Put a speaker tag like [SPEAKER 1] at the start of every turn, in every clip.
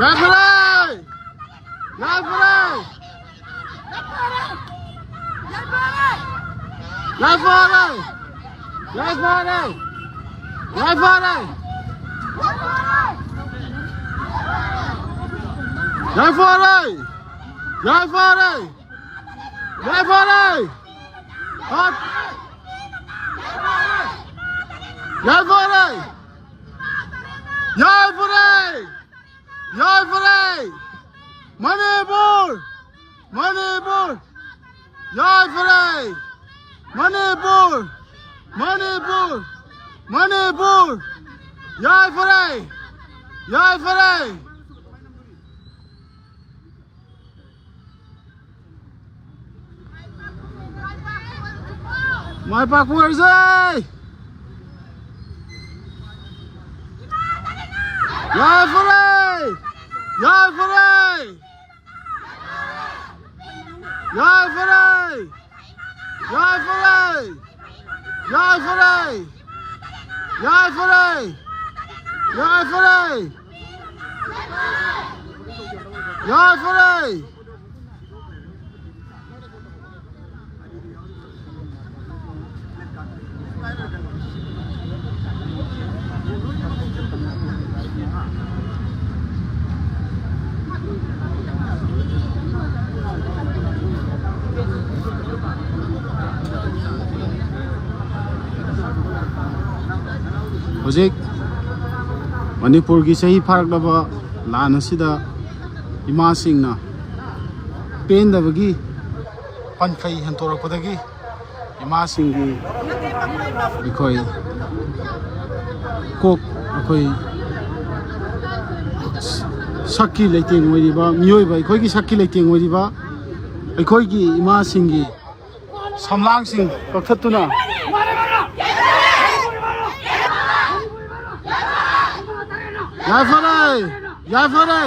[SPEAKER 1] Yaifare! Yaifare! Yaifare! Yaifare! Yaifare! Yaifare! Yaifare! Yaifare! Hot! Yaifare! Yaifare! Yaifare! Manipur! Manipur! Yaifare! Manipur! Manipur! Manipur! Yaifare! Yaifare! Mai Pak Purzai! Yaifare! Yaifare! Yaifare! Yaifare! Yaifare! Yaifare! Yaifare! Yaifare! Hojik Manipur ki sahi pharakdaba lan asida ima singna pendabagi pankai hantorakpadagi ima singi ikoi kok akoi sakki leiteng oiriba mioi ba ikoi ki sakki leiteng oiriba ikoi ki ima singi samlang sing pakhatuna Yaifare! Yaifare!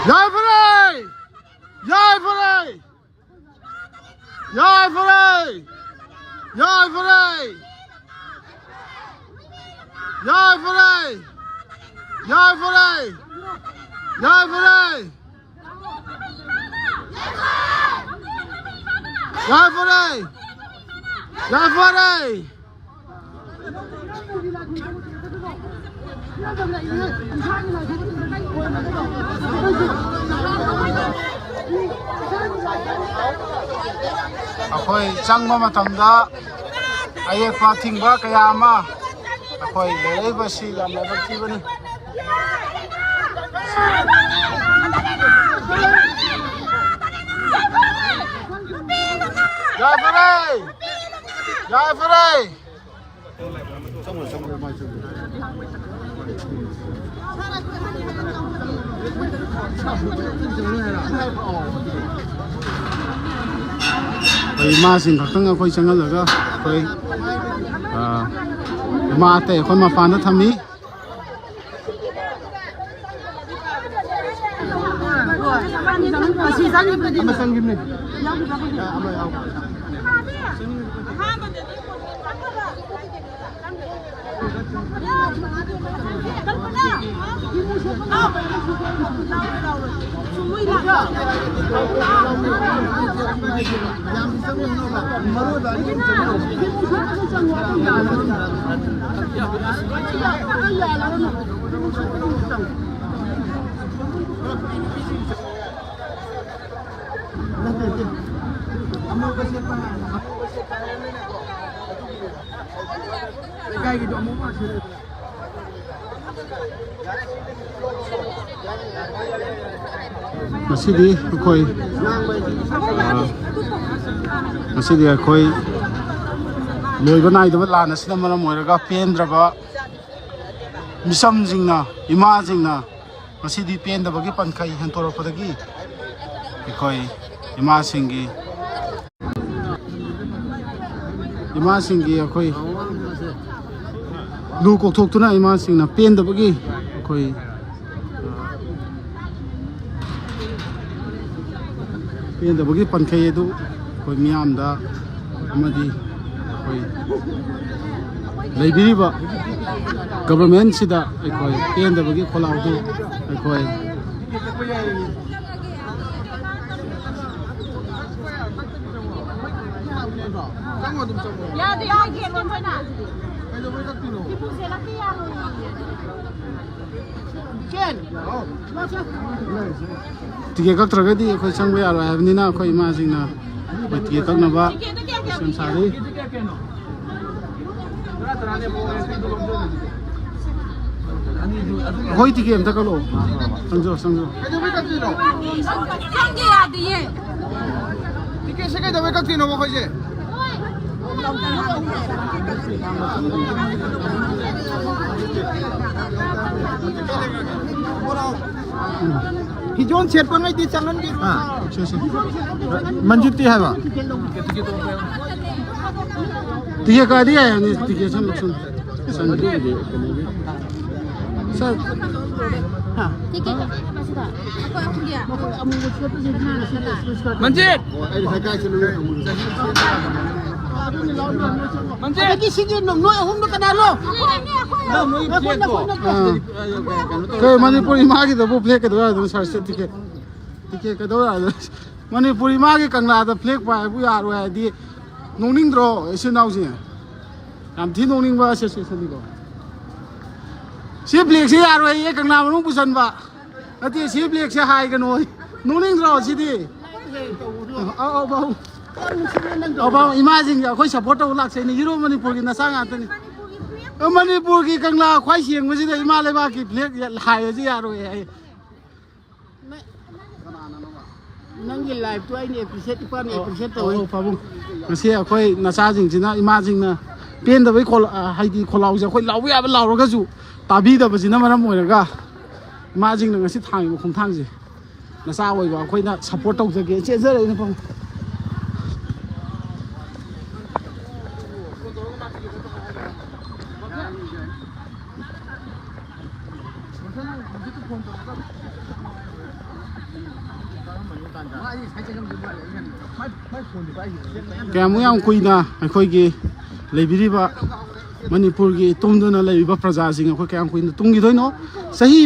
[SPEAKER 1] Yaifare! Yaifare! Yaifare! Yaifare! Yaifare! Yaifare! Yaifare! Yaifare! Yaifare! Akhoi changma matamda ayekpa thingba kaya ama akhoi leiba si yam labak thibani Yaifare! Yaifare! Ima sing khaktang akhoi changal laga akhoi ima ate akhoi mapana thami Masidi akhoi loiba naidaba lan asina maram oiraga pendraba misam jingna ima jingna masidi pendabagi pankai hantorakpadagi akhoi ima singi akhoi lu kokthokhtuna ima singna pendabagi akhoi pendabagi pankai edu akhoi miyamda amadi akhoi ꯂꯩꯕꯤꯔꯤꯕ ꯒꯕꯔꯃꯦꯟꯁꯤꯗ ꯑꯩꯈꯣꯏ ꯄꯦꯟꯗꯕꯒꯤ ꯈꯣꯜꯂꯥꯎꯗꯨ ꯑꯩꯈꯣꯏ ticket ꯀꯛꯇ꯭ꯔꯒꯗꯤ ꯑꯩꯈꯣꯏ ꯆꯪꯕ ꯌꯥꯔꯣꯏ ꯍꯥꯏꯕꯅꯤꯅ ꯑꯩꯈꯣꯏ ꯏꯃꯥꯁꯤꯡꯅ ꯑꯩꯈꯣꯏ ticket ꯀꯛꯅꯕ ꯁꯦꯝ ꯁꯥꯔꯤ ꯑꯩꯈꯣꯏ ꯇꯤꯀꯦꯠ ꯑꯝꯇ ꯀꯛꯂꯛꯑꯣ ꯆꯪꯖꯔꯣ ꯆꯪꯖꯔꯣ
[SPEAKER 2] ꯆꯪꯒꯦ ꯌꯥꯗꯤꯌꯦ
[SPEAKER 3] ꯇꯤꯀꯦꯠꯁꯦ ꯀꯩꯗꯧꯕꯩ ꯀꯛꯇꯣꯏꯅꯣꯕ ꯑꯩꯈꯣꯏꯁꯦ
[SPEAKER 4] ꯐꯤꯖꯣꯜ ꯁꯦꯠꯄ ꯅꯣꯏꯗꯤ ꯆꯪꯍꯟꯕꯤꯔꯣ
[SPEAKER 1] ꯃꯟꯖꯤꯠꯇꯤ ꯍꯥꯏꯕ ꯇꯤꯀꯦꯠ ꯀꯛꯑꯗꯤ ꯌꯥꯏ ꯍꯥꯏꯕꯅꯤ ꯇꯤꯀꯦꯠ ꯁꯝ ꯂꯧꯁꯟ
[SPEAKER 3] 만짓!
[SPEAKER 4] ꯑꯗꯒꯤ ꯁꯤꯒꯤ ꯅꯣꯏ ꯑꯍꯨꯝꯗꯣ ꯀꯅꯥꯅꯣ
[SPEAKER 1] ꯀꯩ ꯃꯅꯤꯄꯨꯔ ꯏꯃꯥꯒꯤꯗꯕꯨ ꯐ꯭ꯂꯦꯛ ꯀꯩꯗꯧ ꯌꯥꯗꯣꯏꯅꯣ ꯁꯥꯔ ꯇꯤꯀꯦꯠ ꯀꯩꯗꯧ ꯌꯥꯗꯣꯏꯅꯣ ꯃꯅꯤꯄꯨꯔ ꯏꯃꯥꯒꯤ ꯀꯪꯂꯥꯗ ꯐ꯭ꯂꯦꯛ ꯄꯥꯏꯕꯨ ꯌꯥꯔꯣꯏ ꯍꯥꯏꯗꯤ ꯅꯣꯛꯅꯤꯡꯗ꯭ꯔꯣ ꯏꯆꯤꯟ ꯏꯅꯥꯎꯁꯦ ꯌꯥꯝ ꯊꯤ ꯅꯣꯛꯅꯤꯡꯕ ꯁꯤꯆꯨꯋꯦꯁꯟꯅꯤꯀꯣ ꯁꯤ ꯐ꯭ꯂꯦꯛꯁꯦ ꯌꯥꯔꯣꯏ ꯀꯪꯂꯥ ꯃꯅꯨꯡ ꯄꯨꯁꯟꯕ ꯅꯠꯇꯦ ꯁꯤ ꯐ꯭ꯂꯦꯛꯁꯦ ꯍꯥꯏꯒꯅꯣ ꯅꯣꯛꯅꯤꯡꯗ꯭ꯔꯣ ꯁꯤꯗꯤ ꯑꯧ ꯏꯃꯥꯁꯤꯡꯁꯦ ꯑꯩꯈꯣꯏ ꯁꯞꯄꯣꯔꯠ ꯇꯧꯕ ꯂꯥꯛꯆꯩꯅꯤ ꯌꯨꯔꯣ ꯃꯅꯤꯄꯨꯔꯒꯤ ꯅꯆꯥ ꯉꯥꯛꯇꯅꯤ ꯃꯅꯤꯄꯨꯔꯒꯤ ꯀꯪꯂꯥ ꯈ꯭ꯋꯥꯏ ꯁꯦꯡꯕꯁꯤꯗ ꯏꯃꯥ ꯂꯩꯕꯥꯛꯀꯤ ꯐ꯭ꯂꯦꯛ ꯍꯥꯏꯕꯁꯤ ꯌꯥꯔꯣꯏ ꯍꯥꯏ
[SPEAKER 4] ꯅꯪꯒꯤ ꯂꯥꯏꯐꯇꯣ ꯑꯩꯅ ꯑꯦꯄ꯭ꯔꯤꯁꯤꯌꯦꯠ ꯏꯄꯥꯅ ꯑꯦꯄ꯭ꯔꯤꯁꯤꯌꯦꯠ ꯇꯧꯋꯤ
[SPEAKER 1] ꯄꯥꯕꯨꯡ ꯉꯁꯤ ꯑꯩꯈꯣꯏ ꯅꯆꯥꯁꯤꯡꯁꯤꯅ ꯏꯃꯥꯁꯤꯡꯅ ꯄꯦꯟꯗꯕꯩ ꯍꯥꯏꯗꯤ ꯈꯣꯜꯂꯥꯎꯁꯦ ꯑꯩꯈꯣꯏ ꯂꯥꯎꯕ ꯌꯥꯕ ꯂꯥꯎꯔꯒꯁꯨ ꯇꯥꯕꯤꯗꯕꯁꯤꯅ ꯃꯔꯝ ꯑꯣꯏꯔꯒ ꯏꯃꯥꯁꯤꯡꯅ ꯉꯁꯤ ꯊꯥꯡꯉꯤꯕ ꯈꯣꯡꯊꯥꯡꯁꯦ ꯅꯆꯥ ꯑꯣꯏꯕ ꯑꯩꯈꯣꯏꯅ ꯁꯞꯄꯣꯔꯠ ꯇꯧꯖꯒꯦ ꯆꯦꯟꯖꯔꯛꯏꯅ ꯄꯥꯕꯨꯡ ꯀꯌꯥꯃꯨꯛ ꯌꯥꯝ ꯀꯨꯏꯅ ꯑꯩꯈꯣꯏꯒꯤ ꯂꯩꯕꯤꯔꯤꯕ ꯃꯅꯤꯄꯨꯔꯒꯤ ꯇꯨꯝꯗꯨꯅ ꯂꯩꯔꯤꯕ ꯄ꯭ꯔꯖꯥꯁꯤꯡ ꯑꯩꯈꯣꯏ ꯀꯌꯥꯝ ꯀꯨꯏꯅ ꯇꯨꯝꯈꯤꯗꯣꯏꯅꯣ ꯆꯍꯤ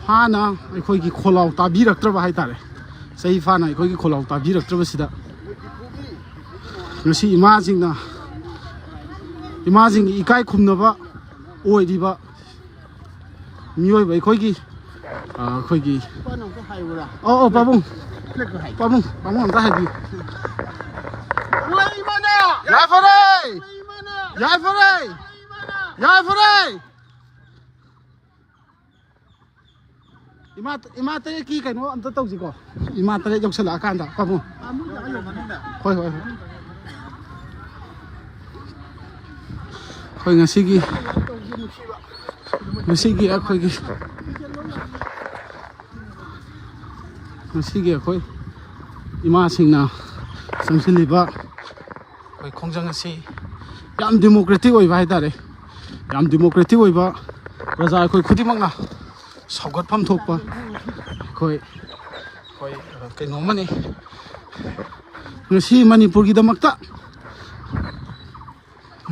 [SPEAKER 1] ꯐꯥꯅ ꯑꯩꯈꯣꯏꯒꯤ ꯈꯣꯜꯂꯥꯎ ꯇꯥꯕꯤꯔꯛꯇ꯭ꯔꯕ ꯍꯥꯏꯇꯥꯔꯦ ꯆꯍꯤ ꯐꯥꯅ ꯑꯩꯈꯣꯏꯒꯤ ꯈꯣꯜꯂꯥꯎ ꯇꯥꯕꯤꯔꯛꯇ꯭ꯔꯕꯁꯤꯗ ꯉꯁꯤ ꯏꯃꯥꯁꯤꯡꯒꯤ ꯏꯀꯥꯏ ꯈꯨꯝꯅꯕ ꯑꯣꯏꯔꯤꯕ ꯃꯤꯑꯣꯏꯕ ꯑꯩꯈꯣꯏꯒꯤ
[SPEAKER 4] ꯏꯄꯥꯅ ꯑꯝꯇ ꯍꯥꯏꯌꯨꯔꯥ
[SPEAKER 1] ꯑꯧ ꯄꯥꯕꯨꯡ ꯑꯝꯇ ꯍꯥꯏꯕꯤꯌꯨ ꯌꯥꯏꯐꯔꯦ ꯏꯃꯥ ꯇꯔꯦꯠꯀꯤ ꯀꯩꯅꯣ ꯑꯝꯇ ꯇꯧꯁꯤꯀꯣ ꯏꯃꯥ ꯇꯔꯦꯠ ꯌꯧꯁꯜꯂꯛꯑꯀꯥꯟꯗ ꯄꯥꯕꯨꯡ ꯍꯣꯏ ꯑꯩꯈꯣꯏ ꯉꯁꯤꯒꯤ ꯑꯩꯈꯣꯏ ꯏꯃꯥꯁꯤꯡꯅ ꯆꯪꯁꯤꯜꯂꯤꯕ ꯑꯩꯈꯣꯏ ꯈꯣꯡꯖꯪ ꯑꯁꯤ ꯌꯥꯝ ꯗꯦꯃꯣꯀ꯭ꯔꯦꯇꯤꯛ ꯑꯣꯏꯕ ꯍꯥꯏꯇꯥꯔꯦ ꯌꯥꯝ ꯗꯦꯃꯣꯀ꯭ꯔꯦꯇꯤꯛ ꯑꯣꯏꯕ ꯄ꯭ꯔꯖꯥ ꯑꯩꯈꯣꯏ ꯈꯨꯗꯤꯡꯃꯛꯅ ꯁꯧꯒꯠꯐꯝ ꯊꯣꯛꯄ ꯑꯩꯈꯣꯏ ꯀꯩꯅꯣꯝꯃꯅꯤ ꯉꯁꯤ ꯃꯅꯤꯄꯨꯔꯒꯤꯗꯃꯛꯇ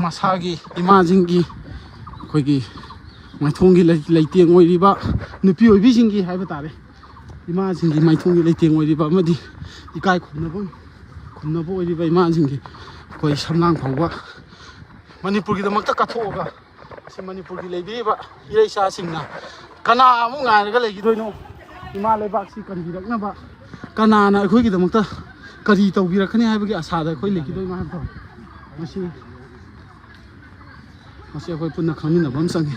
[SPEAKER 1] ꯃꯁꯥꯒꯤ ꯏꯃꯥꯁꯤꯡꯒꯤ ꯑꯩꯈꯣꯏꯒꯤ ꯃꯥꯏꯊꯣꯡꯒꯤ ꯂꯩꯇꯦꯡ ꯑꯣꯏꯔꯤꯕ ꯅꯨꯄꯤ ꯑꯣꯏꯕꯤꯁꯤꯡꯒꯤ ꯍꯥꯏꯕ ꯇꯥꯔꯦ ꯏꯃꯥꯁꯤꯡꯒꯤ ꯃꯥꯏꯊꯣꯡꯒꯤ ꯂꯩꯇꯦꯡ ꯑꯣꯏꯔꯤꯕ ꯑꯃꯗꯤ ꯏꯀꯥꯏ ꯈꯨꯝꯅꯕ ꯑꯣꯏꯔꯤꯕ ꯏꯃꯥꯁꯤꯡꯒꯤ ꯑꯩꯈꯣই ꯁꯝꯂꯥꯡ ꯐꯥꯎꯕ ꯃꯅꯤꯄꯨꯔꯒꯤꯗꯃꯛꯇ ꯀꯠꯊꯣꯛꯑꯒ ꯑꯁꯤ ꯃꯅꯤꯄꯨꯔꯒꯤ ꯂꯩꯕꯤꯔꯤꯕ ꯏꯔꯩꯆꯥꯁꯤꯡꯅ ꯀꯅꯥ ꯑꯃꯨꯛ ꯉꯥꯏꯔꯒ ꯂꯩꯈꯤꯗꯣꯏꯅꯣ ꯏꯃꯥ ꯂꯩꯕꯥꯛꯁꯤ ꯀꯟꯕꯤꯔꯛꯅꯕ ꯀꯅꯥꯅ ꯑꯩꯈꯣꯏꯒꯤꯗꯃꯛꯇ ꯀꯔꯤ ꯇꯧꯕꯤꯔꯛꯀꯅꯤ ꯍꯥꯏꯕꯒꯤ ꯑꯁꯥꯗ ꯑꯩꯈꯣꯏ ꯂꯩꯈꯤꯗꯣꯏꯅꯣ ꯍꯥꯏꯕꯗꯣ ꯃꯁꯤ ꯑꯩꯈꯣꯏ ꯄꯨꯟꯅ ꯈꯪꯃꯤꯟꯅꯕ ꯑꯃ ꯆꯪꯉꯤ